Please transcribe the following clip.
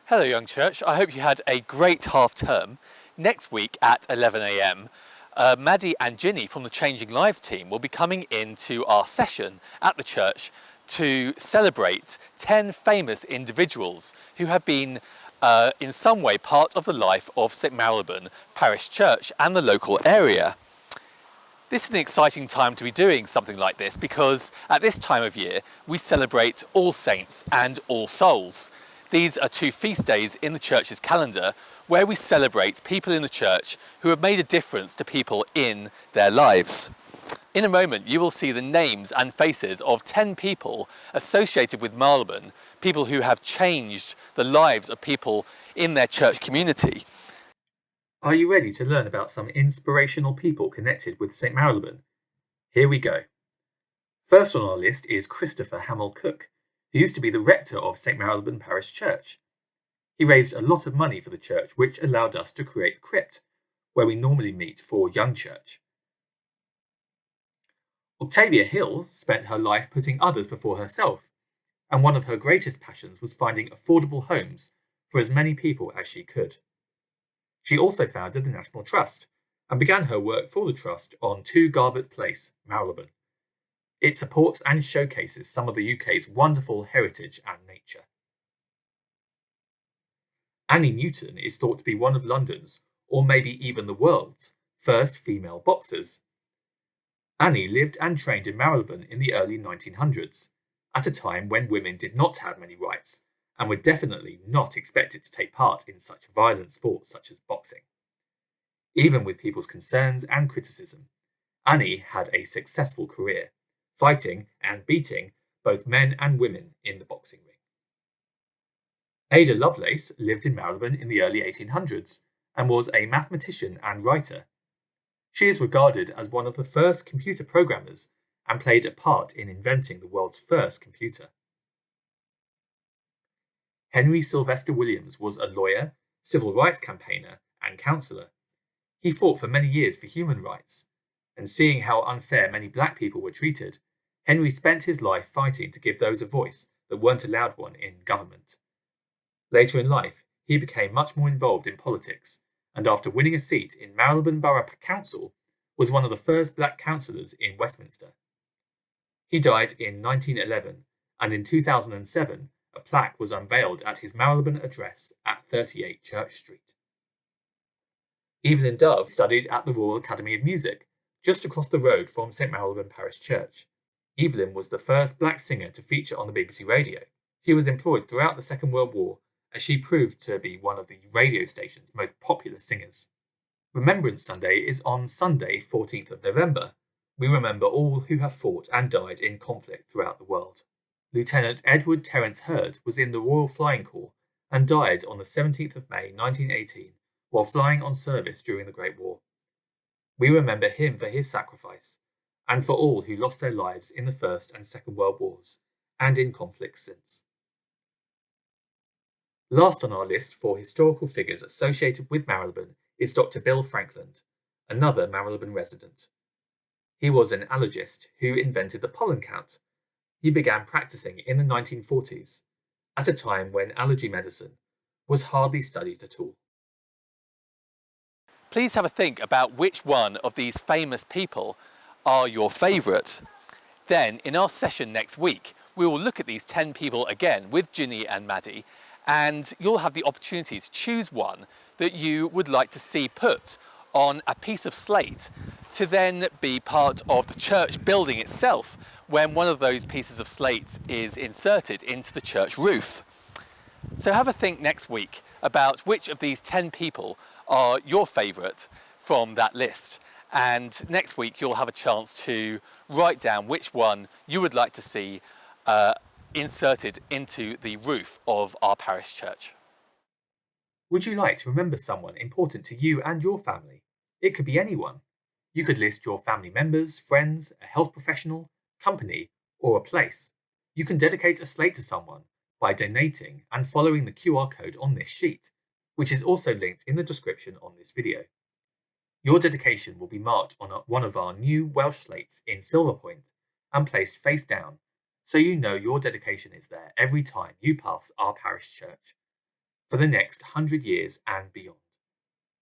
Hello, Young Church. I hope you had a great half term. Next week at 11 a.m, Maddie and Ginny from the Changing Lives team will be coming into our session at the church to celebrate 10 famous individuals who have been in some way part of the life of St Marylebone Parish Church and the local area. This is an exciting time to be doing something like this because at this time of year we celebrate All Saints and All Souls. These are two feast days in the church's calendar where we celebrate people in the church who have made a difference to people in their lives. In a moment you will see the names and faces of 10 people associated with Marylebone, people who have changed the lives of people in their church community. Are you ready to learn about some inspirational people connected with St Marylebone? Here we go. First on our list is Christopher Hamel Cook, who used to be the rector of St Marylebone Parish Church. He raised a lot of money for the church, which allowed us to create the crypt, where we normally meet for Young Church. Octavia Hill spent her life putting others before herself, and one of her greatest passions was finding affordable homes for as many people as she could. She also founded the National Trust and began her work for the Trust on 2 Garbett Place, Marylebone. It supports and showcases some of the UK's wonderful heritage and nature. Annie Newton is thought to be one of London's, or maybe even the world's, first female boxers. Annie lived and trained in Marylebone in the early 1900s, at a time when women did not have many rights and were definitely not expected to take part in such violent sports such as boxing. Even with people's concerns and criticism, Annie had a successful career, fighting and beating both men and women in the boxing ring. Ada Lovelace lived in Marylebone in the early 1800s and was a mathematician and writer. She is regarded as one of the first computer programmers and played a part in inventing the world's first computer. Henry Sylvester Williams was a lawyer, civil rights campaigner, and counsellor. He fought for many years for human rights, and seeing how unfair many black people were treated, Henry spent his life fighting to give those a voice that weren't allowed one in government. Later in life, he became much more involved in politics, and after winning a seat in Marylebone Borough Council, was one of the first black councillors in Westminster. He died in 1911, and in 2007, a plaque was unveiled at his Marylebone address at 38 Church Street. Evelyn Dove studied at the Royal Academy of Music, just across the road from St Marylebone Parish Church. Evelyn was the first black singer to feature on the BBC radio. She was employed throughout the Second World War, as she proved to be one of the radio station's most popular singers. Remembrance Sunday is on Sunday, 14th of November. We remember all who have fought and died in conflict throughout the world. Lieutenant Edward Terence Hurd was in the Royal Flying Corps and died on the 17th of May 1918 while flying on service during the Great War. We remember him for his sacrifice and for all who lost their lives in the First and Second World Wars and in conflicts since. Last on our list for historical figures associated with Marylebone is Dr. Bill Frankland, another Marylebone resident. He was an allergist who invented the pollen count. He began practicing in the 1940s, at a time when allergy medicine was hardly studied at all. Please have a think about which one of these famous people are your favourite. Then, in our session next week, we will look at these 10 people again with Ginny and Maddie, and you'll have the opportunity to choose one that you would like to see put on a piece of slate to then be part of the church building itself when one of those pieces of slate is inserted into the church roof. So have a think next week about which of these 10 people are your favourite from that list. And next week you'll have a chance to write down which one you would like to see inserted into the roof of our parish church. Would you like to remember someone important to you and your family? It could be anyone. You could list your family members, friends, a health professional, company, or a place. You can dedicate a slate to someone by donating and following the QR code on this sheet, which is also linked in the description on this video. Your dedication will be marked on one of our new Welsh slates in silver point and placed face down, so you know your dedication is there every time you pass our parish church. for the next 100 years and beyond.